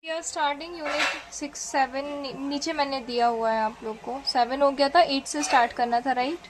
We are starting unit 6-7। नीचे मैंने दिया हुआ है आप लोग को। 7 हो गया था, 8 से स्टार्ट करना था, राइट?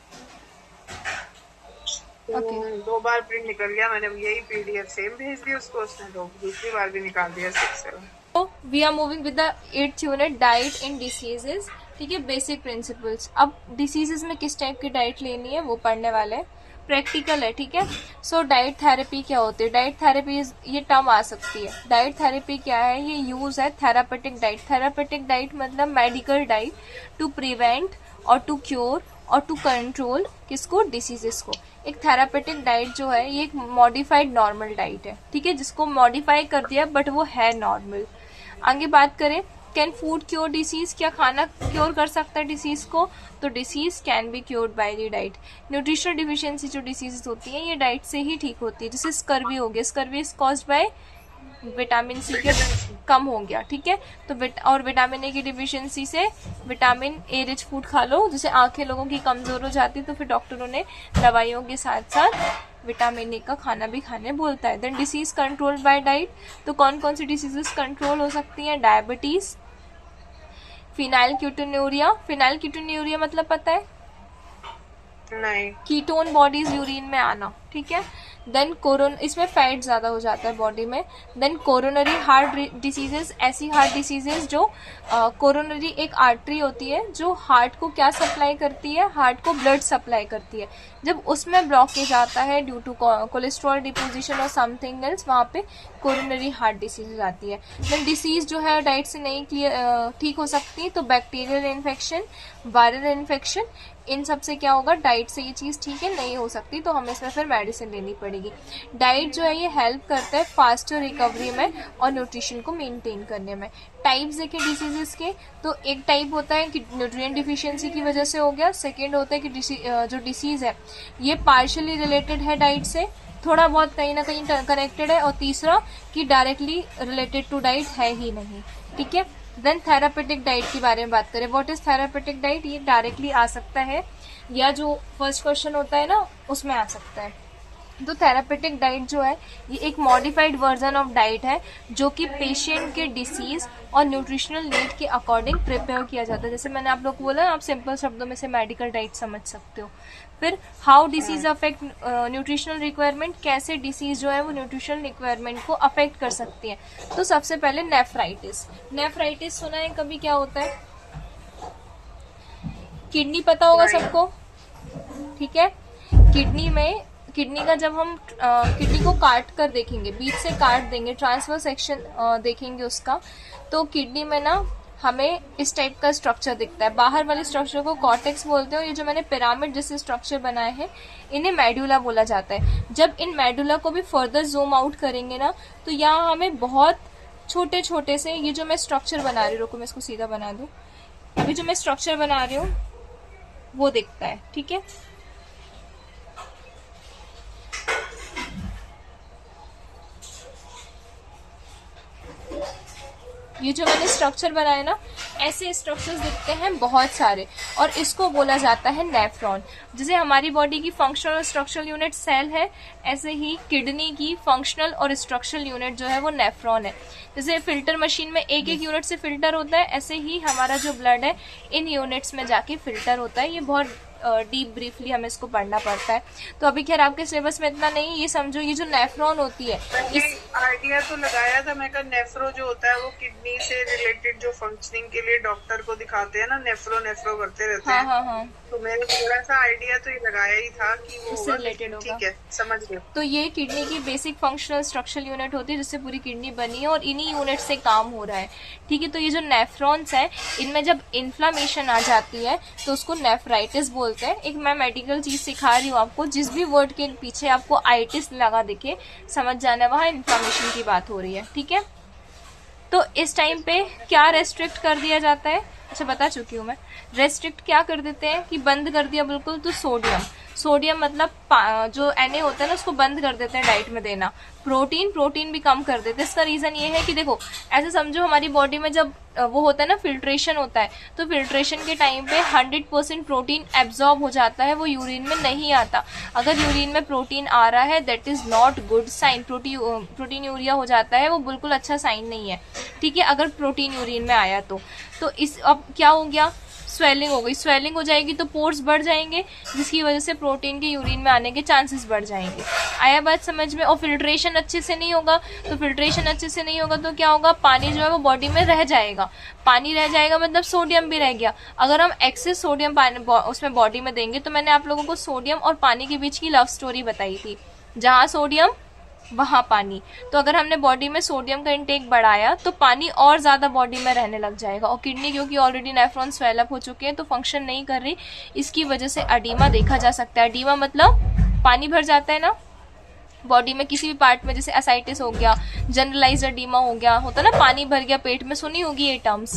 ओके। दो बार प्रिंट निकल गया, मैंने यही पीडीएफ सेम भेज दी उसको, उसने दूसरी बार भी निकाल दिया 6-7। तो we are moving with the 8th unit, diet in diseases. ठीक है, बेसिक प्रिंसिपल्स। अब डिसीजेज में किस टाइप की डाइट लेनी है वो पढ़ने वाले हैं, प्रैक्टिकल है। ठीक है, सो डाइट थेरेपी क्या होती है? डाइट थेरेपी ये टर्म आ सकती है। डाइट थेरेपी क्या है? ये यूज है थेरापेटिक डाइट। थेरापेटिक डाइट मतलब मेडिकल डाइट टू प्रिवेंट और टू क्योर और टू कंट्रोल किसको? डिसीजेस को। एक थेरापेटिक डाइट जो है ये एक मॉडिफाइड नॉर्मल डाइट है। ठीक है, जिसको मॉडिफाई कर दिया बट वो है नॉर्मल। आगे बात करें, कैन फूड क्योर डिसीज? क्या खाना क्योर कर सकता है डिसीज को? तो disease can be cured by the diet. Nutritional deficiency जो डिसीज होती है ये डाइट से ही ठीक होती है। जैसे स्कर्वी हो गया, scurvy is caused by vitamin C के कम हो गया। ठीक है, तो और विटामिन ए की डिफिशियंसी से विटामिन ए रिच फूड खा लो। जैसे आंखें लोगों की कमजोर हो जाती तो फिर डॉक्टरों ने दवाइयों के साथ साथ विटामिन ए का खाना भी खाने बोलता है। Then disease controlled by diet. तो कौन कौन सी डिसीजेस कंट्रोल हो सकती हैं? डायबिटीज, फिनाइलकीटोन्यूरिया। फिनाइलकीटोन्यूरिया मतलब पता है? नहीं। कीटोन बॉडीज यूरिन में आना। ठीक है, देन इसमें फैट ज्यादा हो जाता है बॉडी में। देन कोरोनरी हार्ट डिसीजेस, ऐसी हार्ट डिसीजेस जो कोरोनरी एक आर्टरी होती है जो हार्ट को क्या सप्लाई करती है? हार्ट को ब्लड सप्लाई करती है। जब उसमें ब्लॉकेज आता है ड्यू टू कोलेस्ट्रॉल डिपोजिशन और समथिंग एल्स, वहां पे कोरोनरी हार्ट डिसीज आती है। देन डिसीज जो है डाइट से नहीं ठीक हो सकती, तो बैक्टीरियल इन्फेक्शन, वायरल इन्फेक्शन, इन सब से क्या होगा? डाइट से ये चीज ठीक है नहीं हो सकती, तो हमें इसमें फिर मेडिसिन लेनी पड़ेगी। डाइट जो है ये हेल्प करता है फास्टर रिकवरी में और न्यूट्रिशन को मेंटेन करने में। टाइप्स देखें डिसीजेस के, तो एक टाइप होता है कि न्यूट्रिएंट डिफिशियंसी की वजह से हो गया। सेकेंड होता है कि जो डिसीज है ये पार्शियली रिलेटेड है डाइट से, थोड़ा बहुत कहीं ना कहीं कनेक्टेड है। और तीसरा कि डायरेक्टली रिलेटेड टू डाइट है ही नहीं। ठीक है, देन थेरापेटिक डाइट के बारे में बात करें। What is therapeutic diet? ये डायरेक्टली आ सकता है या जो फर्स्ट क्वेश्चन होता है ना उसमें आ सकता है। तो थेरापेटिक डाइट जो है ये एक मॉडिफाइड वर्जन ऑफ डाइट है जो कि पेशेंट के डिसीज और न्यूट्रिशनल नीड के अकॉर्डिंग प्रिपेयर किया जाता है। जैसे मैंने आप लोग को बोला, आप सिंपल शब्दों में से मेडिकल डाइट समझ सकते हो। फिर how disease affect nutritional requirement, कैसे डिसीज जो है वो न्यूट्रिशनल रिक्वायरमेंट को अफेक्ट कर सकती है। तो सबसे पहले नेफ्राइटिस। नेफ्राइटिस सुना है कभी? क्या होता है? किडनी पता होगा सबको। ठीक है, किडनी का जब हम किडनी को काट कर देखेंगे, बीच से काट देंगे, ट्रांसफर सेक्शन देखेंगे उसका, तो किडनी में ना हमें इस टाइप का स्ट्रक्चर दिखता है। बाहर वाले स्ट्रक्चर को कॉर्टेक्स बोलते हैं। ये जो मैंने पिरामिड जैसे स्ट्रक्चर बनाए हैं इन्हें मेडुला बोला जाता है। जब इन मेडुला को भी फर्दर जूम आउट करेंगे ना तो यहाँ हमें बहुत छोटे छोटे से, ये जो मैं स्ट्रक्चर बना रही हूँ, रुको मैं इसको सीधा बना दूं, अभी जो मैं स्ट्रक्चर बना रही हूँ वो दिखता है। ठीक है, ये जो मैंने स्ट्रक्चर बनाया ना, ऐसे स्ट्रक्चर्स दिखते हैं बहुत सारे, और इसको बोला जाता है नेफ्रॉन। जैसे हमारी बॉडी की फंक्शनल और स्ट्रक्चरल यूनिट सेल है, ऐसे ही किडनी की फंक्शनल और स्ट्रक्चरल यूनिट जो है वो नेफ्रॉन है। जैसे फिल्टर मशीन में एक एक यूनिट से फिल्टर होता है, ऐसे ही हमारा जो ब्लड है इन यूनिट्स में जाके फिल्टर होता है। ये बहुत डीप ब्रीफली हमें इसको पढ़ना पड़ता है। तो अभी खैर आपके सिलेबस में इतना नहीं, ये समझो ये जो नेफ्रॉन होती है, इस आइडिया तो लगाया था मैं, नेफ्रो जो होता है वो किडनी से रिलेटेड जो फंक्शनिंग के लिए डॉक्टर को दिखाते हैं ना, नेफ्रो नेफ्रो करते रहते हैं। हाँ। तो मैंने थोड़ा सा आइडिया तो ये लगाया ही था कि वो उससे रिलेटेड होगा। ठीक है, समझ गए। तो ये किडनी की बेसिक फंक्शनल स्ट्रक्चरल यूनिट होती है जिससे पूरी किडनी बनी है और इन्हीं यूनिट से काम हो रहा है। ठीक है, तो ये जो नेफ्रॉन्स है इनमें जब इन्फ्लामेशन आ जाती है तो उसको नेफ्राइटिस बोलते हैं। एक मैं मेडिकल चीज सिखा रही हूँ आपको, जिस भी वर्ड के पीछे आपको आइटिस लगा दिखे समझ जाना वहां इन्फ्लामेशन की बात हो रही है। ठीक है, तो इस टाइम पे क्या रेस्ट्रिक्ट कर दिया जाता है? अच्छा बता चुकी हूँ मैं। रेस्ट्रिक्ट क्या कर देते हैं कि बंद कर दिया बिल्कुल, तो सोडियम। सोडियम मतलब जो Na होता है ना उसको बंद कर देते हैं डाइट में देना। प्रोटीन भी कम कर देते हैं। इसका रीजन ये है कि देखो ऐसे समझो हमारी बॉडी में जब वो होता है ना फिल्ट्रेशन होता है, तो फिल्ट्रेशन के टाइम पे 100% प्रोटीन एब्जॉर्ब हो जाता है, वो यूरिन में नहीं आता। अगर यूरिन में प्रोटीन आ रहा है that is not good sign. Protein urea हो जाता है, वो बिल्कुल अच्छा साइन नहीं है, ठीक है। अगर प्रोटीन यूरिन में आया तो इस अब क्या हो गया, स्वेलिंग हो गई। स्वेलिंग हो जाएगी तो पोर्स बढ़ जाएंगे, जिसकी वजह से प्रोटीन के यूरिन में आने के चांसेस बढ़ जाएंगे। आया बात समझ में। और फिल्ट्रेशन अच्छे से नहीं होगा, तो फिल्ट्रेशन अच्छे से नहीं होगा तो क्या होगा, पानी जो है वो बॉडी में रह जाएगा। पानी रह जाएगा मतलब सोडियम भी रह गया। अगर हम एक्सेस सोडियम उसमें बॉडी में देंगे, तो मैंने आप लोगों को सोडियम और पानी के बीच की लव स्टोरी बताई थी, जहाँ सोडियम वहाँ पानी। तो अगर हमने बॉडी में सोडियम का इंटेक बढ़ाया तो पानी और ज्यादा बॉडी में रहने लग जाएगा। और किडनी क्योंकि ऑलरेडी नेफ्रॉन स्वेलअप हो चुके हैं तो फंक्शन नहीं कर रही, इसकी वजह से अडीमा देखा जा सकता है। अडीमा मतलब पानी भर जाता है ना बॉडी में किसी भी पार्ट में, जैसे एसाइटिस हो गया, जनरलाइज अडीमा हो गया, होता ना पानी भर गया पेट में, सुनी होगी ये टर्म्स।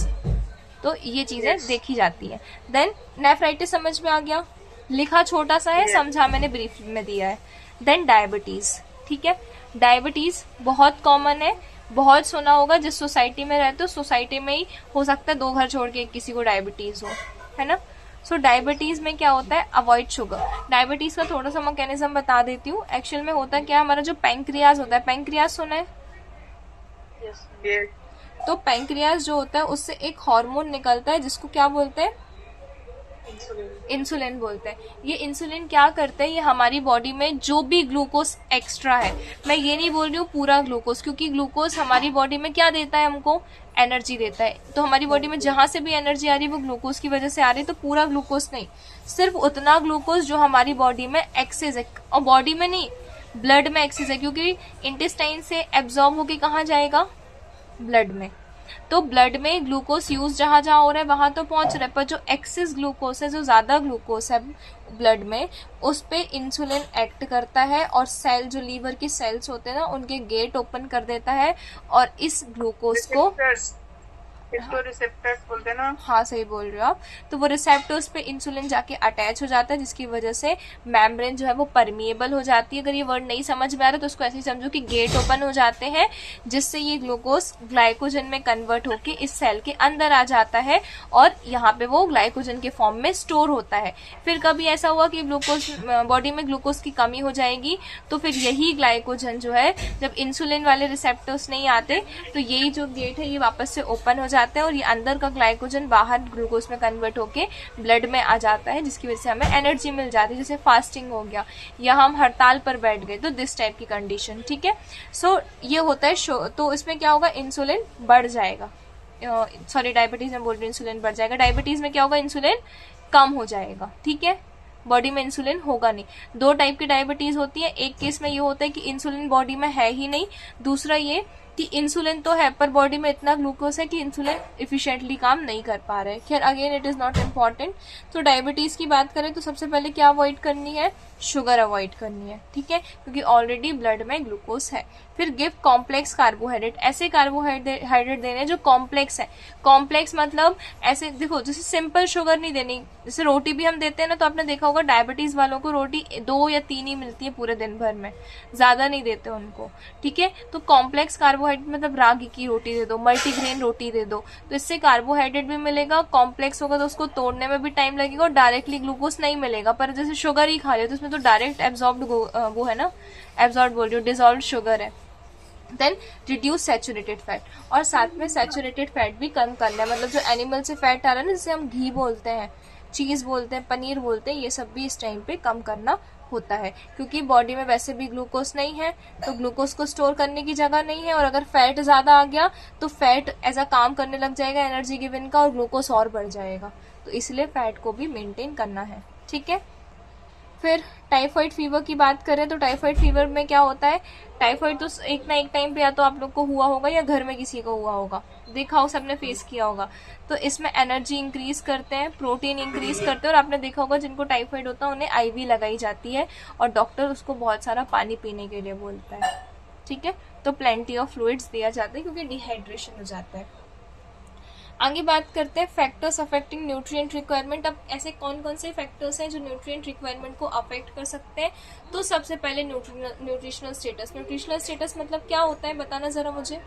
तो ये चीजें देखी जाती है। देन नेफ्राइटिस समझ में आ गया, लिखा छोटा सा है, समझा मैंने ब्रीफ में दिया है। देन डायबिटीज, ठीक है। डायबिटीज बहुत कॉमन है, बहुत सुना होगा। जिस सोसाइटी में रहते हो सोसाइटी में ही हो सकता है 2 घर छोड़ के किसी को डायबिटीज हो, है ना। सो डायबिटीज में क्या होता है, अवॉइड शुगर। डायबिटीज का थोड़ा सा मैकेनिज्म बता देती हूँ। एक्चुअल में होता क्या, हमारा जो पैंक्रियाज होता है, पैंक्रियाज सुना है? तो पैंक्रियाज जो होता है उससे एक हार्मोन निकलता है जिसको क्या बोलते हैं, इंसुलिन बोलते हैं। ये इंसुलिन क्या करते हैं, ये हमारी बॉडी में जो भी ग्लूकोज एक्स्ट्रा है, मैं ये नहीं बोल रही हूँ पूरा ग्लूकोज, क्योंकि ग्लूकोज हमारी बॉडी में क्या देता है, हमको एनर्जी देता है। तो हमारी बॉडी में जहां से भी एनर्जी आ रही है वो ग्लूकोज की वजह से आ रही है। तो पूरा ग्लूकोज नहीं, सिर्फ उतना ग्लूकोज जो हमारी बॉडी में एक्सेस है। और बॉडी में नहीं, ब्लड में एक्सेस है, क्योंकि इंटेस्टाइन से एब्जॉर्ब होके कहाँ जाएगा, ब्लड में। तो ब्लड में ग्लूकोज यूज जहां जहां हो रहा है वहां तो पहुंच रहा है, पर जो एक्सेस ग्लूकोज है, जो ज्यादा ग्लूकोज है ब्लड में, उस पे इंसुलिन एक्ट करता है और सेल, जो लीवर के सेल्स होते हैं ना, उनके गेट ओपन कर देता है और इस ग्लूकोज को, इसको रिसेप्टर्स बोलते हैं ना। हाँ सही बोल रहे हो आप। तो वो रिसेप्टर्स पे इंसुलिन जाके अटैच हो जाता है, जिसकी वजह से मेम्ब्रेन जो है वो परमिएबल हो जाती है। अगर ये वर्ड नहीं समझ में आ रहा तो उसको ऐसे ही समझो कि गेट ओपन हो जाते हैं, जिससे ये ग्लूकोज ग्लाइकोजन में कन्वर्ट होके इस सेल के अंदर आ जाता है और यहाँ पे वो ग्लाइकोजन के फॉर्म में स्टोर होता है। फिर कभी ऐसा हुआ कि ग्लूकोज बॉडी में ग्लूकोज की कमी हो जाएगी, तो फिर यही ग्लाइकोजन जो है, जब इंसुलिन वाले रिसेप्टर्स नहीं आते तो यही जो गेट है ये वापस से ओपन हो जाता है और ये अंदर का ग्लाइकोजन बाहर ग्लूकोज में कन्वर्ट होके ब्लड में आ जाता है, जिसकी वजह से हमें एनर्जी मिल जाती है। जैसे फास्टिंग हो गया या हम हड़ताल पर बैठ गए, तो दिस टाइप की कंडीशन, ठीक है। सो ये होता है तो इसमें क्या होगा, इंसुलिन बढ़ जाएगा। सॉरी डायबिटीज में बोल रही हूँ, इंसुलिन बढ़ जाएगा। डायबिटीज में क्या होगा, इंसुलिन कम हो जाएगा, ठीक है। बॉडी में इंसुलिन होगा नहीं। 2 टाइप की डायबिटीज होती है। एक केस में ये होता है कि इंसुलिन बॉडी में है ही नहीं, दूसरा ये कि इंसुलिन तो है पर बॉडी में इतना ग्लूकोज है कि इंसुलिन इफिशिएंटली काम नहीं कर पा रहे। खैर again it is not important. तो डायबिटीज की बात करें तो सबसे पहले क्या अवॉइड करनी है, शुगर अवॉइड करनी है, ठीक है, क्योंकि ऑलरेडी ब्लड में ग्लूकोज है। फिर गिव कॉम्प्लेक्स कार्बोहाइड्रेट, ऐसे कार्बोहाइड्रेट देने जो कॉम्प्लेक्स है। कॉम्प्लेक्स मतलब ऐसे देखो, जैसे सिंपल शुगर नहीं देनी। जैसे रोटी भी हम देते हैं ना, तो आपने देखा होगा डायबिटीज वालों को रोटी 2 या 3 ही मिलती है पूरे दिन भर में, ज्यादा नहीं देते उनको, ठीक है। तो कॉम्प्लेक्स कार्बोहाइड्रेट मतलब रागी की रोटी दे दो, मल्टीग्रेन रोटी दे दो, तो इससे कार्बोहाइड्रेट भी मिलेगा। कॉम्प्लेक्स होगा तो उसको तोड़ने में भी टाइम लगेगा और डायरेक्टली ग्लूकोज नहीं मिलेगा। पर जैसे शुगर ही खा ले तो उसमें तो डायरेक्ट एब्जॉर्ब्ड वो है ना, एब्जॉर्ब बोल रही हूँ, डिजॉल्व शुगर है। देन रिड्यूस सैचुरेटेड फैट, और साथ में सैचुरेटेड फैट भी कम करना है। मतलब जो एनिमल से फैट आ रहा है ना, जिसे हम घी बोलते हैं, चीज बोलते हैं, पनीर बोलते हैं, ये सब भी इस टाइम पे कम करना होता है, क्योंकि बॉडी में वैसे भी ग्लूकोज नहीं है, तो ग्लूकोज को स्टोर करने की जगह नहीं है। और अगर फैट ज्यादा आ गया तो फैट ऐसा काम करने लग जाएगा एनर्जी गिवन का, और ग्लूकोज और बढ़ जाएगा। तो इसलिए फैट को भी मेंटेन करना है, ठीक है। फिर टाइफाइड फीवर की बात करें तो टाइफाइड फीवर में क्या होता है, टाइफाइड तो एक ना एक टाइम पे या तो आप लोग को हुआ होगा या घर में किसी को हुआ होगा, देखा हो, सबने फेस किया होगा। तो इसमें एनर्जी इंक्रीज करते हैं, प्रोटीन इंक्रीज करते हैं, और आपने देखा होगा जिनको टाइफाइड होता है उन्हें आईवी लगाई जाती है और डॉक्टर उसको बहुत सारा पानी पीने के लिए बोलता है, ठीक है। तो प्लेंटी ऑफ फ्लूइड्स दिया जाता है क्योंकि डिहाइड्रेशन हो जाता है। आगे बात करते हैं फैक्टर्स अफेक्टिंग न्यूट्रिएंट रिक्वायरमेंट। अब ऐसे कौन कौन से फैक्टर्स हैं जो न्यूट्रिएंट रिक्वायरमेंट को अफेक्ट कर सकते हैं। तो सबसे पहले न्यूट्रिशनल स्टेटस। न्यूट्रिशनल स्टेटस मतलब क्या होता है, बताना जरा मुझे।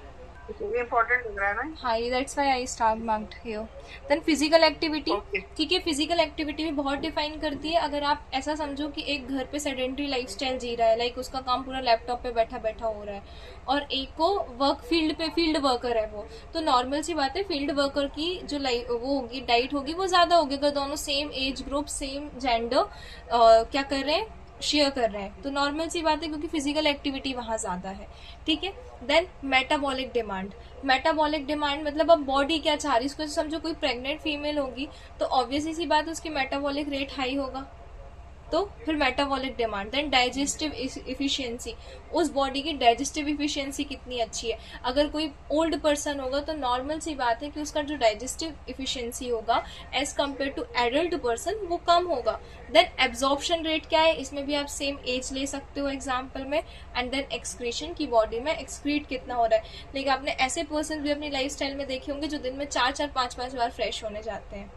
ये इम्पोर्टेंट लग रहा है ना। हाँ, that's why I star marked here. Then physical activity. Okay. ठीक है, फिजिकल एक्टिविटी भी बहुत डिफाइन करती है। अगर आप ऐसा समझो कि एक घर पे सेडेंटरी लाइफस्टाइल जी रहा है, लाइक उसका काम पूरा लैपटॉप पे बैठा बैठा हो रहा है, और एक को वर्क फील्ड पे फील्ड वर्कर है वो, तो नॉर्मल सी बात है फील्ड वर्कर की जो वो होगी डाइट होगी वो ज्यादा होगी। अगर दोनों same age group same gender क्या कर रहे हैं, शेयर कर रहे हैं, तो नॉर्मल सी बात है क्योंकि फिजिकल एक्टिविटी वहां ज्यादा है। ठीक है। Then metabolic demand. Metabolic demand मतलब अब बॉडी क्या चाह रही है, इसको समझो कोई प्रेग्नेंट फीमेल होगी तो ऑब्वियसली सी बात है उसकी मेटाबॉलिक रेट हाई होगा, तो फिर metabolic demand. Then digestive efficiency, उस बॉडी की डाइजेस्टिव इफिशियंसी कितनी अच्छी है। अगर कोई ओल्ड पर्सन होगा तो नॉर्मल सी बात है कि उसका जो डाइजेस्टिव इफिशियंसी होगा as compare to adult person वो कम होगा। देन एब्जॉर्प्शन रेट क्या है, इसमें भी आप सेम एज ले सकते हो एग्जाम्पल में। एंड देन एक्सक्रीशन की बॉडी में एक्सक्रीट कितना हो रहा है। लेकिन आपने ऐसे पर्सन भी अपनी लाइफ स्टाइल में देखे होंगे जो दिन में 4-4, 5-5 बार फ्रेश होने जाते हैं,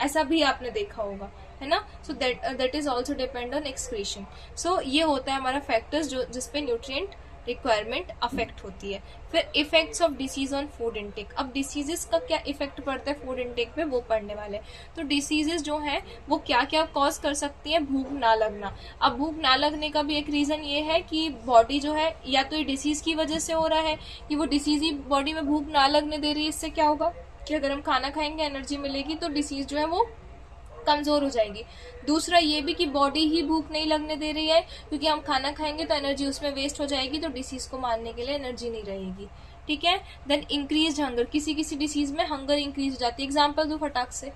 ऐसा भी आपने देखा होगा, है ना। So that is also depend on excretion. So ये होता है हमारा फैक्टर्स जो जिसपे न्यूट्रिएंट रिक्वायरमेंट अफेक्ट होती है। फिर effects of disease on food intake. अब डिसीजेस का क्या इफेक्ट पड़ता है फूड इनटेक पे, वो पढ़ने वाले। तो डिसीजेस जो हैं वो क्या क्या कॉज कर सकती है, भूख ना लगना। अब भूख ना लगने का भी एक रीजन ये है कि बॉडी जो है या तो ये डिसीज की वजह से हो रहा है कि वो डिसीज ही बॉडी में भूख ना लगने दे रही है। इससे क्या होगा कि अगर हम खाना खाएंगे एनर्जी मिलेगी तो डिसीज जो है वो कमजोर हो जाएगी। दूसरा ये भी कि बॉडी ही भूख नहीं लगने दे रही है क्योंकि हम खाना खाएंगे तो एनर्जी उसमें वेस्ट हो जाएगी, तो डिसीज को मारने के लिए एनर्जी नहीं रहेगी। ठीक है। देन इंक्रीज हंगर, किसी किसी डिसीज में हंगर इंक्रीज हो जाती है। एग्जाम्पल दो फटाक से,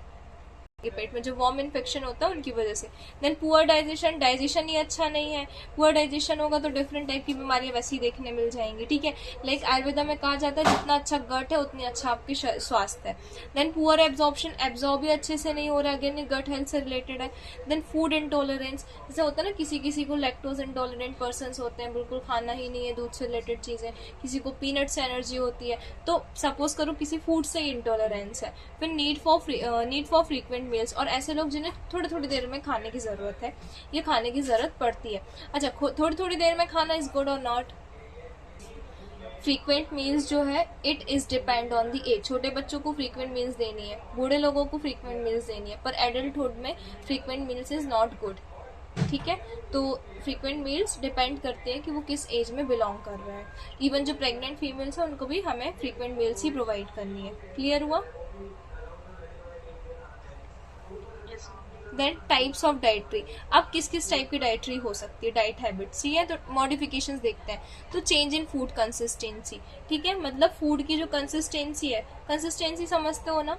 के पेट में जो वॉर्म इन्फेक्शन होता है उनकी वजह से। देन पुअर डाइजेशन, डाइजेशन ही अच्छा नहीं है। पुअर डाइजेशन होगा तो डिफरेंट टाइप की बीमारियां वैसी देखने मिल जाएंगी। ठीक है। लाइक आयुर्वेदा में कहा जाता है जितना अच्छा गट है उतनी अच्छा आपकी स्वास्थ्य है। देन पुअर एब्जॉर्प्शन, एब्जॉर्ब भी अच्छे से नहीं हो रहा है, अगेन ये गट हेल्थ से रिलेटेड है। देन फूड इंटॉलरेंस, जैसे होता है ना किसी किसी को लैक्टोज इंटॉलरेंट पर्सन होते हैं, बिल्कुल खाना ही नहीं है दूध से रिलेटेड चीजें, किसी को पीनट से एनर्जी होती है, तो सपोज करो किसी फूड से इंटॉलरेंस है। फिर नीड फॉर फ्रीक्वेंट मील्स, और ऐसे लोग जिन्हें थोड़ी थोड़ी देर में खाने की जरूरत है, ये खाने की जरूरत पड़ती है। अच्छा, थोड़ी थोड़ी देर में खाना इज गुड और नॉट। फ्रीक्वेंट मील्स जो है it is depend on the age. छोटे बच्चों को फ्रीक्वेंट मील्स देनी है, बूढ़े लोगों को फ्रीक्वेंट मील्स देनी है, पर एडल्टहुड में frequent meals is not good. ठीक है। तो फ्रीक्वेंट मील्स डिपेंड करते हैं कि वो किस एज में बिलोंग कर रहा है। इवन जो प्रेग्नेंट फीमेल्स है उनको भी हमें फ्रीक्वेंट मील्स ही प्रोवाइड करनी है। क्लियर हुआ। Then types of dietary. अब किस किस टाइप की डाइटरी हो सकती है, डाइट हैबिट्स, ये है तो मॉडिफिकेशंस देखते हैं। तो चेंज इन फूड कंसिस्टेंसी। ठीक है, मतलब फूड की जो कंसिस्टेंसी है, कंसिस्टेंसी समझते हो ना,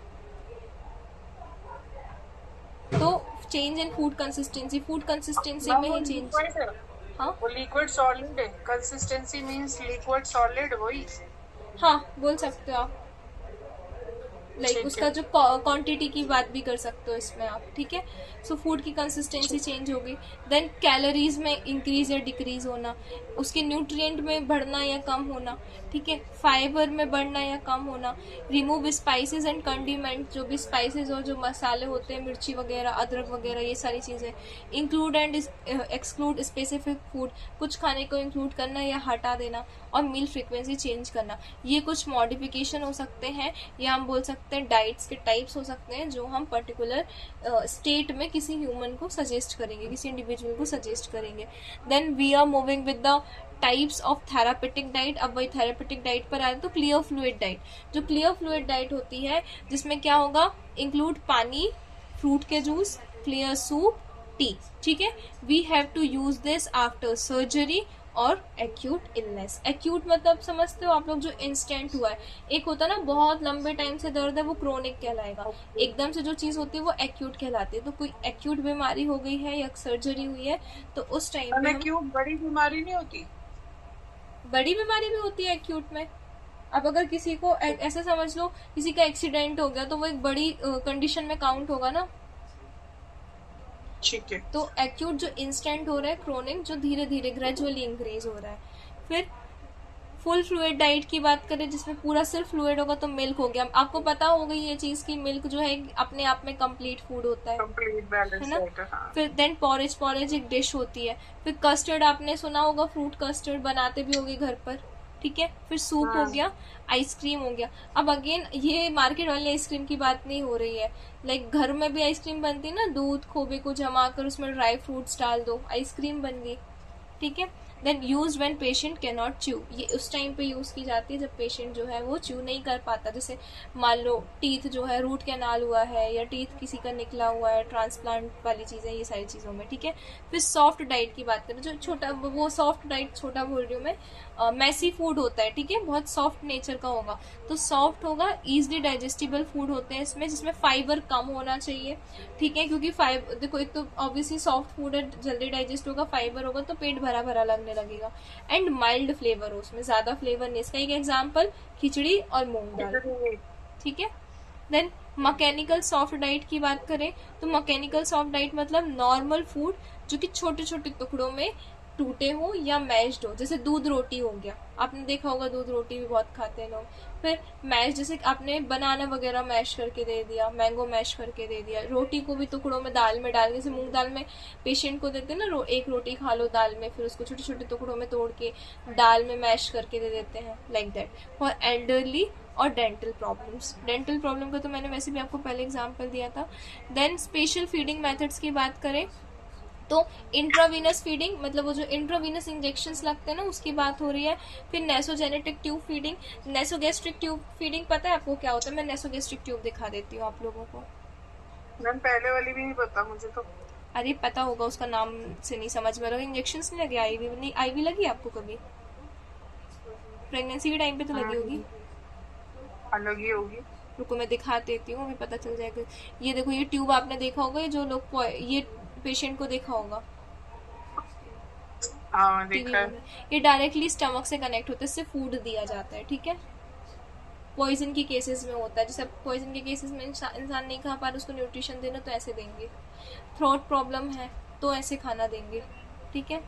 तो चेंज इन फूड कंसिस्टेंसी में ही चेंज। हाँ वो लिक्विड सॉलिड है, कंसिस्टेंसी मींस लिक्विड सॉलिड, वही। हाँ बोल सकते हो आप, लाइक उसका जो क्वांटिटी की बात भी कर सकते हो इसमें आप। ठीक है। सो फूड की कंसिस्टेंसी चेंज होगी। देन कैलोरीज में इंक्रीज या डिक्रीज होना, उसके न्यूट्रिएंट में बढ़ना या कम होना। ठीक है। फाइबर में बढ़ना या कम होना। रिमूव स्पाइसेस एंड कंडीमेंट, जो भी स्पाइसेस और जो मसाले होते हैं, मिर्ची वगैरह, अदरक वगैरह, ये सारी चीजें। Include and exclude specific food, कुछ खाने को इंक्लूड करना या हटा देना। और मील फ्रीक्वेंसी चेंज करना, ये कुछ मॉडिफिकेशन हो सकते हैं, या हम बोल सकते हैं डाइट्स के टाइप्स हो सकते हैं जो हम पर्टिकुलर स्टेट में किसी ह्यूमन को सजेस्ट करेंगे, किसी इंडिविजुअल को सजेस्ट करेंगे। Then we are moving with the types of therapeutic diet. अब वही थेरापेटिक डाइट पर आए तो क्लियर फ्लूइड डाइट। जो क्लियर फ्लूइड डाइट होती है जिसमें क्या होगा, इंक्लूड पानी, फ्रूट के जूस, क्लियर सूप, टी। ठीक है। We have to use this after surgery और एक्यूट इलनेस। एक्यूट मतलब समझते हो आप लोग, जो इंस्टेंट हुआ है। एक होता है ना बहुत लंबे टाइम से दर्द है, वो क्रोनिक कहलाएगा। एकदम से जो चीज होती है वो एक्यूट कहलाती है। तो कोई एक्यूट बीमारी हो गई है या सर्जरी हुई है तो उस टाइम में क्यों बड़ी बीमारी नहीं होती, बड़ी बीमारी भी होती है एक्यूट में। अब अगर किसी को ऐसे समझ लो किसी का एक्सीडेंट हो गया तो वो एक बड़ी कंडीशन में काउंट होगा ना। ठीक है। तो एक्यूट जो इंस्टेंट हो रहा है, क्रोनिक जो धीरे धीरे ग्रेजुअली इंक्रीज हो रहा है। फिर फुल फ्लूइड डाइट की बात करें जिसमें पूरा सिर्फ फ्लूइड होगा तो मिल्क हो गया। आपको पता होगा ये चीज की मिल्क जो है अपने आप में कंप्लीट फूड होता है कंप्लीट बैलेंस ना। डाइट है, हाँ। फिर देन पॉरेज, पॉरेज एक डिश होती है। फिर कस्टर्ड आपने सुना होगा, फ्रूट कस्टर्ड बनाते भी होगे घर पर, ठीक है। फिर सूप हो गया, आइसक्रीम हो गया। अब अगेन ये मार्केट वाली आइसक्रीम की बात नहीं हो रही है, लाइक घर में भी आइसक्रीम बनती है ना, दूध खोबे को जमा कर उसमें ड्राई फ्रूट्स डाल दो, आइसक्रीम बन गई, ठीक है। Then use when patient can not chew, ये उस टाइम पे यूज की जाती है जब पेशेंट जो है वो च्यू नहीं कर पाता, जैसे मान लो टीथ जो है रूट कैनाल हुआ है या टीथ किसी का निकला हुआ है, ट्रांसप्लांट वाली चीजें, ये सारी चीजों में, ठीक है। फिर सॉफ्ट डाइट की बात करें, जो छोटा वो सॉफ्ट डाइट छोटा बोल रही हूँ मैं, मैसी फूड होता है, ठीक है, बहुत सॉफ्ट नेचर का होगा। तो सॉफ्ट होगा, इजिली डाइजेस्टिबल फूड होते हैं इसमें, जिसमें फाइबर कम होना चाहिए, ठीक है, क्योंकि फाइबर देखो एक तो ऑब्वियसली सॉफ्ट फूड है, जल्दी डाइजेस्ट होगा, फाइबर होगा तो पेट भरा भरा लगने लगेगा। एंड माइल्ड फ्लेवर हो, उसमें ज्यादा फ्लेवर नहीं। इसका एक एग्जाम्पल खिचड़ी और मूंग दाल, ठीक है। देन मैकेनिकल सॉफ्ट डाइट की बात करें तो मैकेनिकल सॉफ्ट डाइट मतलब नॉर्मल फूड जो कि छोटे छोटे टुकड़ों में टूटे हो या मैश्ड हो, जैसे दूध रोटी हो गया, आपने देखा होगा दूध रोटी भी बहुत खाते हैं लोग। फिर मैश, जैसे आपने बनाना वगैरह मैश करके दे दिया, मैंगो मैश करके दे दिया, रोटी को भी टुकड़ों में दाल में डाल के, जैसे मूंग दाल में पेशेंट को देते हैं ना, एक रोटी खा लो दाल में, फिर उसको छोटे छोटे टुकड़ों में तोड़ के दाल में मैश करके दे देते हैं, लाइक दैट। फॉर एल्डरली और डेंटल प्रॉब्लम्स, डेंटल प्रॉब्लम का तो मैंने वैसे भी आपको पहले एग्जाम्पल दिया था। देन स्पेशल फीडिंग मेथड्स की बात करें तो इंट्रावीनस फीडिंग, मतलब वो जो इंट्रावीनस इंजेक्शंस लगते हैं ना, उसकी बात हो रही है। फिर नेसोजेनेटिक ट्यूब फीडिंग, नेसोगैस्ट्रिक ट्यूब फीडिंग, पता है आपको क्या होता है? मैं नेसोगैस्ट्रिक ट्यूब दिखा देती हूँ आप लोगों को। मैम पहले वाली भी नहीं पता मुझे तो। अरे पता होगा, उसका नाम से नहीं समझ में आ रहा। इंजेक्शंस नहीं लगे, आईवी नहीं, आईवी लगी आपको कभी? प्रेगनेंसी के टाइम पे तो लगी होगी। अलग ही होगी। रुको मैं दिखा देती हूँ, अभी पता चल जाएगा। ये देखो, ये ट्यूब आपने देखा होगा, ये जो लोग ये पेशेंट को देखा होगा हाँ टीवी देखा है। में, ये डायरेक्टली स्टमक से कनेक्ट होता है, इससे फूड दिया जाता है, ठीक है। पॉइजन की केसेस में होता है, जैसे पॉइजन के केसेस में इंसान नहीं खा पा रहा, उसको न्यूट्रिशन देना तो ऐसे देंगे। थ्रोट प्रॉब्लम है तो ऐसे खाना देंगे, ठीक है।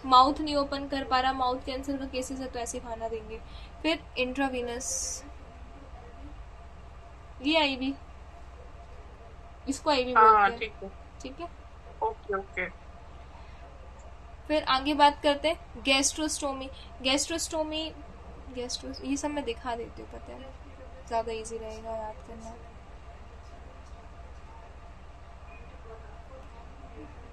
माउथ नहीं ओपन कर पा रहा, माउथ कैंसर का केसेस है तो ऐसे खाना देंगे। फिर इंट्रावीनस, ये आईवी, इसको आईवी बोलते हैं, ठीक है, ठीक है। Okay okay. फिर आगे बात करते हैं गैस्ट्रोस्टोमी। गैस्ट्रोस्टोमी, ये सब मैं दिखा देती हूँ, पता है, ज्यादा इजी रहेगा याद करना।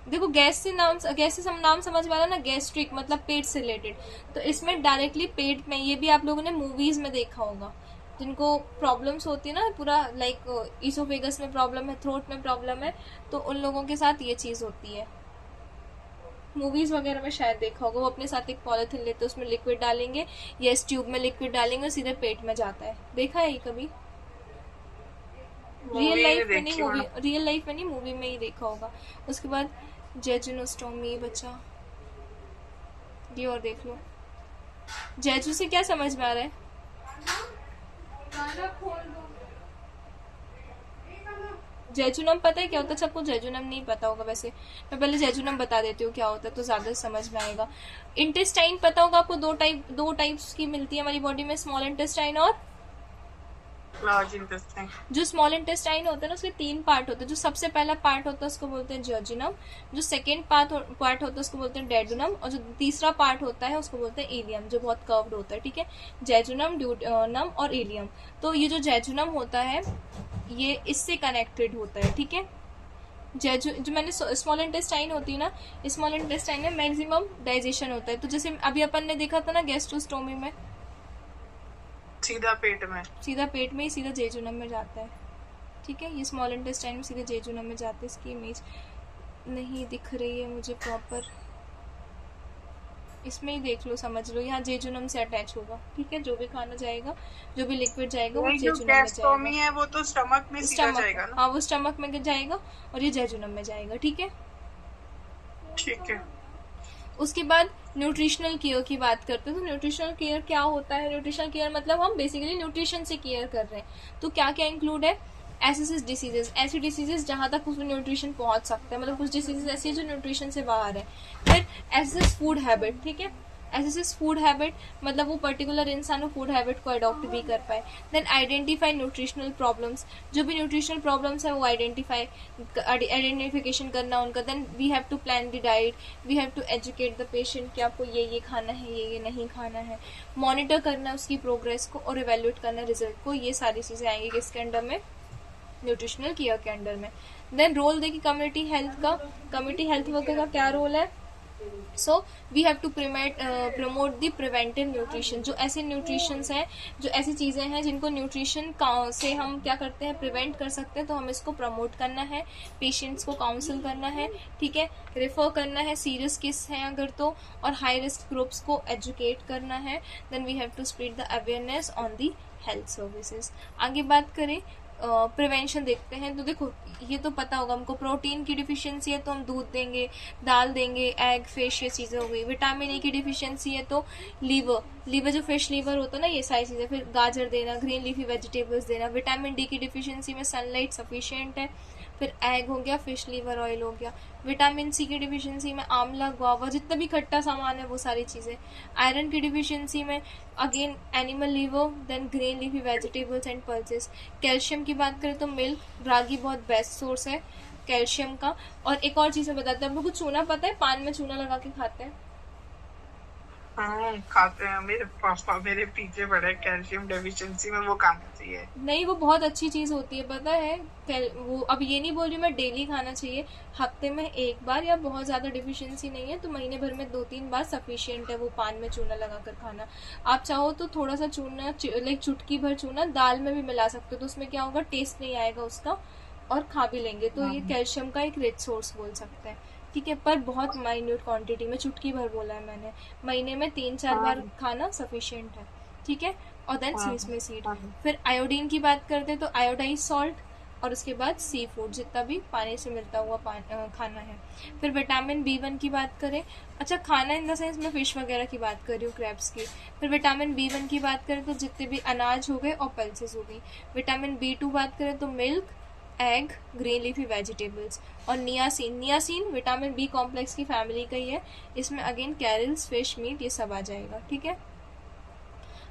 देखो गैस से नाम समझ वाला ना, गैस्ट्रिक मतलब पेट से रिलेटेड, तो इसमें डायरेक्टली पेट में, ये भी आप लोगों ने मूवीज में देखा होगा, जिनको प्रॉब्लम्स होती है ना, पूरा लाइक इसोफेगस में प्रॉब्लम है, थ्रोट में प्रॉब्लम है, तो उन लोगों के साथ ये चीज होती है। मूवीज वगैरह में शायद देखा होगा, वो अपने साथ एक पॉलिथीन लेते हैं, उसमें लिक्विड डालेंगे या इस ट्यूब में लिक्विड डालेंगे और सीधे पेट में जाता है। देखा है ये कभी? रियल लाइफ में नहीं, मूवी में ही देखा होगा। उसके बाद जेजुनोस्टोमी, बच्चा ये और देख लो। जेजू से क्या समझ में आ रहा है? जेजुनम पता है क्या होता है? सबको जेजुनम नहीं पता होगा, वैसे मैं पहले जेजुनम बता देती हूँ क्या होता है तो ज्यादा समझ में आएगा। इंटेस्टाइन पता होगा आपको, दो टाइप्स की मिलती है हमारी बॉडी में, स्मॉल इंटेस्टाइन और लार्ज इंटेस्टाइन। जो स्मॉल इंटेस्टाइन होता है ना, उसके 3 पार्ट होते हैं। जो सबसे पहला पार्ट होता है उसको बोलते हैं जेजुनम, जो सेकेंड पार्ट होता है उसको बोलते हैं डेडुनम, और जो तीसरा पार्ट होता है उसको बोलते हैं इलियम, जो बहुत कर्व्ड होता है, ठीक है। जेजुनम, ड्यूडेनम और इलियम। तो ये जो जेजुनम होता है ये इससे कनेक्टेड होता है, ठीक है। जो मैंने स्मॉल इंटेस्टाइन होती है ना, स्मॉल इंटेस्टाइन में मैक्सिमम डाइजेशन होता है। तो जैसे अभी अपन ने देखा था ना गैस्ट्रोस्टोमी में, सीधा पेट में ही सीधा जेजुनम में जाता है, ठीक है। ये स्मॉल इंटेस्टाइन में सीधे जेजुनम में जाता है। इसकी इमेज नहीं दिख रही है मुझे प्रॉपर, इसमें ही देख लो, समझ लो, यहाँ जेजुनम से अटैच होगा, ठीक है। जो भी खाना जाएगा, जो भी लिक्विड जाएगा वो जेजुनम में जाएगा। है वो तो स्टमक में सीधा जाएगा ना? हाँ, वो स्टमक में जाएगा और ये जेजुनम में जाएगा, ठीक है। ठीक है। उसके बाद न्यूट्रिशनल केयर की बात करते हैं। तो न्यूट्रिशनल केयर क्या होता है? न्यूट्रिशनल केयर मतलब हम बेसिकली न्यूट्रिशन से केयर कर रहे हैं। तो क्या क्या इंक्लूड है? एसिडिस डिसीजेस, ऐसी डिसीजेस जहां तक उसमें न्यूट्रिशन पहुंच सकता है, मतलब कुछ डिसीजेस ऐसी है जो न्यूट्रिशन से बाहर है। फिर एसिडिस फूड हैबिट, ठीक है। एसेस फूड हैबिट, मतलब वो पर्टिकुलर इंसान वो फूड हैबिट को अडॉप्ट भी कर पाए. देन आइडेंटिफाई न्यूट्रिशनल प्रॉब्लम्स, जो भी न्यूट्रिशनल प्रॉब्लम्स है वो आइडेंटिफिकेशन करना उनका. Then we have to plan the diet, we have to educate the patient कि आपको ये खाना है, ये नहीं खाना है. मॉनिटर करना उसकी प्रोग्रेस को और इवेल्युएट करना रिजल्ट को. ये सारी चीजें आएंगी किसके अंडर में, न्यूट्रिशनल केयर के अंडर में. देन रोल देखिए कम्युनिटी हेल्थ का. कम्युनिटी हेल्थ वर्कर का क्या रोल है. So we have to promote the preventive nutrition. जो ऐसे न्यूट्रिशंस हैं, जो ऐसी चीज़ें हैं जिनको न्यूट्रिशन से हम क्या करते हैं, प्रिवेंट कर सकते हैं, तो हमें इसको प्रमोट करना है. पेशेंट्स को काउंसिल करना है, ठीक है, रेफर करना है सीरियस केस हैं अगर तो, और हाई रिस्क ग्रुप्स को एजुकेट करना है. Then we have to spread the awareness on the health services. आगे बात करें प्रिवेंशन देखते हैं. तो देखो ये तो पता होगा हमको, प्रोटीन की डिफिशियंसी है तो हम दूध देंगे, दाल देंगे, एग, फिश, ये चीज़ें हो गई. विटामिन ए की डिफिशियंसी है तो लीवर जो फिश लीवर होता है ना, ये सारी चीज़ें. फिर गाजर देना, ग्रीन लीफी वेजिटेबल्स देना. विटामिन डी की डिफिशियंसी में सनलाइट सफिशिएंट है. फिर एग हो गया, फिश लीवर ऑयल हो गया. विटामिन सी की डिफिशियंसी में आंवला, गुआवा, जितना भी खट्टा सामान है वो सारी चीज़ें. आयरन की डिफिशियंसी में again animal liver, then green leafy vegetables and pulses. Calcium की बात करें तो मिल्क, रागी बहुत बेस्ट सोर्स है कैल्शियम का. और एक और चीज़ मैं बताते हैं, आप लोग को चूना पता है, पान में चूना लगा के खाते हैं. हाँ खाते हैं, मेरे पापा मेरे पीछे पड़े कैल्शियम डेफिशिएंसी में, वो खाना चाहिए. नहीं, वो बहुत अच्छी चीज़ होती है, पता है. वो अब ये नहीं बोल रही मैं डेली खाना चाहिए, हफ्ते में एक बार, या बहुत ज़्यादा डिफिशियंसी नहीं है तो महीने भर में 2-3 बार सफिशिएंट है वो पान में चूना लगा कर खाना. आप चाहो तो थोड़ा सा चूना, लाइक चुटकी भर चूना दाल में भी मिला सकते हो, तो उसमें क्या होगा, टेस्ट नहीं आएगा उसका, और खा भी लेंगे. तो ये कैल्शियम का एक रिच सोर्स बोल सकते हैं, ठीक है, पर बहुत माइन्यूट क्वांटिटी में, चुटकी भर बोला है मैंने. महीने में 3-4 बार खाना सफिशिएंट है, ठीक है. और देन सीसमे सीड. फिर आयोडीन की बात करते हैं तो आयोडाइज सॉल्ट, और उसके बाद सी फूड, जितना भी पानी से मिलता हुआ खाना है. फिर विटामिन B1 की बात करें, अच्छा खाना इन द सेंस मैं फिश वगैरह की बात कर रही हूँ, क्रैब्स की. फिर विटामिन B1 की बात करें तो जितने भी अनाज हो गए और पल्सेस हो गई. विटामिन B2 बात करें तो milk, egg, green leafy vegetables. और नियासिन विटामिन बी कॉम्प्लेक्स की फैमिली का ही है. इसमें अगेन कैरल्स, फिश, मीट, ये सब आ जाएगा, ठीक है.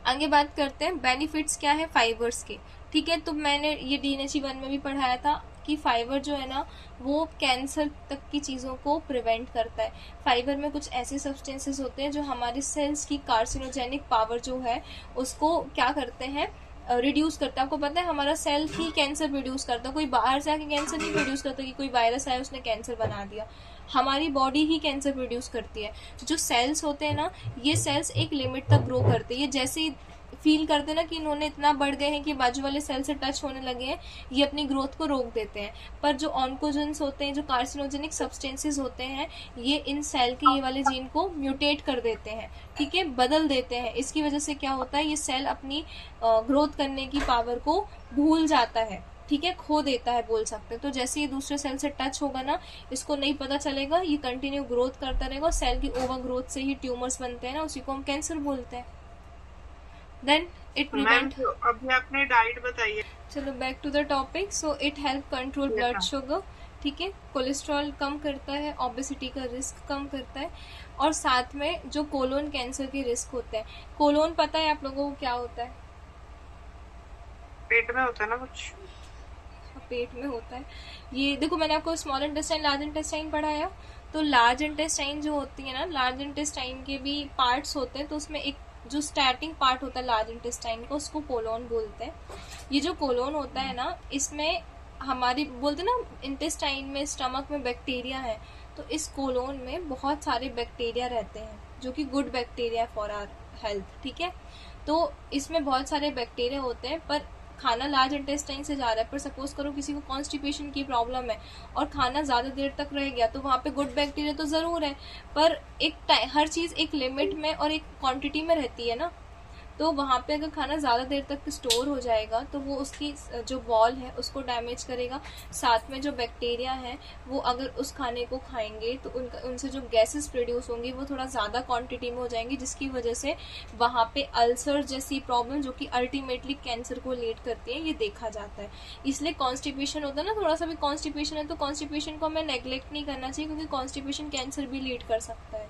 आगे बात करते हैं बेनिफिट्स क्या है फाइबर्स के, ठीक है. तो मैंने ये DNHE1 में भी पढ़ाया था कि फाइबर जो है ना वो कैंसर तक की चीज़ों को प्रिवेंट करता है. फाइबर में कुछ ऐसे सब्सटेंसेस होते हैं जो हमारे सेल्स की कार्सिनोजेनिक पावर जो है उसको क्या करते हैं, रिड्यूस करता है. आपको पता है हमारा सेल ही कैंसर प्रोड्यूस करता है, कोई बाहर से आके कैंसर नहीं प्रोड्यूस करता कि कोई वायरस आया उसने कैंसर बना दिया. हमारी बॉडी ही कैंसर प्रोड्यूस करती है. जो सेल्स होते हैं ना, ये सेल्स एक लिमिट तक ग्रो करते हैं. ये जैसे ही फील करते हैं ना कि इन्होंने इतना बढ़ गए हैं कि बाजू वाले सेल से टच होने लगे हैं, ये अपनी ग्रोथ को रोक देते हैं. पर जो ऑन्कोजेंस होते हैं, जो कार्सिनोजेनिक सब्सटेंसेस होते हैं, ये इन सेल के ये वाले जीन को म्यूटेट कर देते हैं, ठीक है, बदल देते हैं. इसकी वजह से क्या होता है, ये सेल अपनी ग्रोथ करने की पावर को भूल जाता है, ठीक है, खो देता है बोल सकते हैं. तो जैसे ये दूसरे सेल से टच होगा ना, इसको नहीं पता चलेगा, ये कंटिन्यू ग्रोथ करता रहेगा. सेल की ओवर ग्रोथ से ही ट्यूमर्स बनते हैं ना, उसी को हम कैंसर बोलते हैं. Then it prevent. अभी आपने डाइट बताइए. चलो back to the topic. So it help control blood sugar, ठीक है, कोलेस्ट्रॉल कम करता है, ओबेसिटी का रिस्क कम करता है, और साथ में जो कोलोन कैंसर के रिस्क होते हैं. कोलोन पता है आप लोगों को क्या होता है, पेट में होता है ना कुछ, पेट में होता है. ये देखो मैंने आपको स्मॉल इंटेस्टाइन, लार्ज इंटेस्टाइन पढ़ाया. तो लार्ज इंटेस्टाइन जो होती है ना, लार्ज इंटेस्टाइन के भी पार्ट्स होते हैं. तो उसमें एक जो स्टार्टिंग पार्ट होता है लार्ज इंटेस्टाइन को, उसको कोलोन बोलते हैं. ये जो कोलोन होता है ना, इसमें हमारी बोलते हैं ना इंटेस्टाइन में, स्टमक में बैक्टीरिया है, तो इस कोलोन में बहुत सारे बैक्टीरिया रहते हैं जो कि good bacteria for our health, ठीक है. तो इसमें बहुत सारे बैक्टीरिया होते हैं, पर खाना लार्ज इंटेस्टाइन से जा रहा है. पर सपोज करो किसी को कॉन्स्टिपेशन की प्रॉब्लम है और खाना ज़्यादा देर तक रह गया, तो वहाँ पे गुड बैक्टीरिया तो ज़रूर है, पर एक हर चीज़ एक लिमिट में और एक क्वांटिटी में रहती है ना. तो वहाँ पे अगर खाना ज़्यादा देर तक स्टोर हो जाएगा तो वो उसकी जो वॉल है उसको डैमेज करेगा. साथ में जो बैक्टीरिया हैं वो अगर उस खाने को खाएंगे तो उनसे जो गैसेस प्रोड्यूस होंगी वो थोड़ा ज़्यादा क्वांटिटी में हो जाएंगी, जिसकी वजह से वहाँ पे अल्सर जैसी प्रॉब्लम जो कि अल्टीमेटली कैंसर को लीड करती है, ये देखा जाता है. इसलिए कॉन्स्टिपेशन होता है ना, थोड़ा सा भी कॉन्स्टिपेशन है तो कॉन्स्टिपेशन को हमें नेग्लेक्ट नहीं करना चाहिए, क्योंकि कॉन्स्टिपेशन कैंसर भी लीड कर सकता है,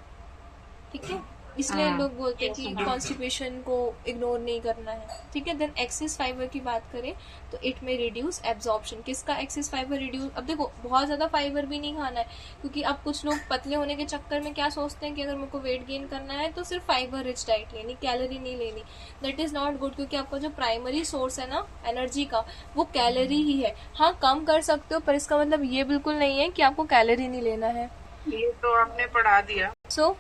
ठीक है. इसलिए हाँ। लोग बोलते हैं कि कॉन्स्टिपेशन को इग्नोर नहीं करना है, ठीक है। देन एक्सेस फाइबर की बात करें तो इट में रिड्यूस एब्जॉर्प्शन। किसका एक्सेस फाइबर रिड्यूस? अब देखो बहुत ज्यादा फाइबर भी नहीं खाना है, क्योंकि अब कुछ लोग पतले होने के चक्कर में क्या सोचते हैं कि अगर मेरे को वेट गेन करना है तो सिर्फ फाइबर रिच डाइट लेनी, कैलोरी नहीं लेनी। दैट इज नॉट गुड, क्योंकि आपका जो प्राइमरी सोर्स है ना एनर्जी का, वो कैलोरी ही है। हाँ कम कर सकते हो, पर इसका मतलब ये बिल्कुल नहीं है कि आपको कैलोरी नहीं लेना है। ये तो आपने पढ़ा दिया। सो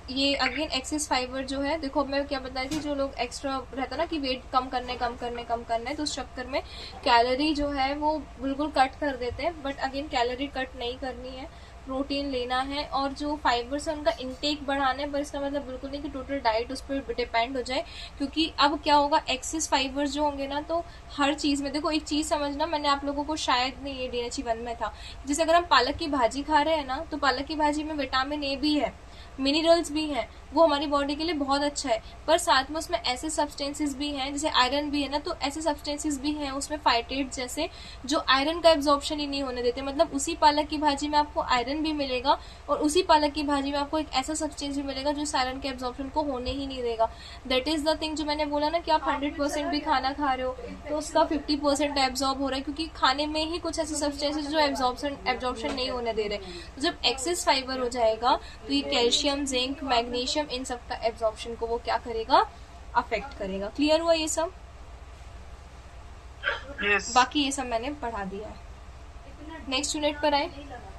ये अगेन एक्सेस फाइबर जो है, देखो मैं क्या बता रही थी, जो लोग एक्स्ट्रा रहता ना कि वेट कम करने तो उस चक्कर में कैलोरी जो है वो बिल्कुल कट कर देते हैं। बट अगेन कैलोरी कट नहीं करनी है, प्रोटीन लेना है और जो फाइबर्स है उनका इंटेक बढ़ाना है। पर इसका मतलब बिल्कुल नहीं कि टोटल डाइट उस पर डिपेंड हो जाए, क्योंकि अब क्या होगा, एक्सेस फाइबर्स जो होंगे ना तो हर चीज में, देखो एक चीज समझना, मैंने आप लोगों को शायद नहीं, ये DNHE 1 में था, जैसे अगर हम पालक की भाजी खा रहे हैं ना तो पालक की भाजी में विटामिन ए भी है, मिनरल्स भी हैं, वो हमारी बॉडी के लिए बहुत अच्छा है। पर साथ में उसमें ऐसे सब्सटेंसेस भी हैं, जैसे आयरन भी है ना, तो ऐसे सब्सटेंसेस भी हैं उसमें फाइटेट्स जैसे, जो आयरन का एब्जॉर्प्शन ही नहीं होने देते। मतलब उसी पालक की भाजी में आपको आयरन भी मिलेगा और उसी पालक की भाजी में आपको एक ऐसा सब्सटेंस भी मिलेगा जो इस आयरन के एब्जॉर्प्शन को होने ही नहीं देगा। दैट इज द थिंग जो मैंने बोला ना कि आप 100% भी खाना खा रहे हो तो उसका 50% एब्जॉर्ब हो रहा है, क्योंकि खाने में ही कुछ ऐसे सब्सटेंसेस जो एब्जॉर्प्शन नहीं होने दे रहे। तो जब एक्सेस फाइबर हो जाएगा तो ये कैल्शियम, जिंक, मैग्नीशियम, इन सब का एब्जॉर्प्शन को वो क्या करेगा, अफेक्ट करेगा। क्लियर हुआ ये सब? यस। बाकी ये सब मैंने पढ़ा दिया है। नेक्स्ट यूनिट पर आए।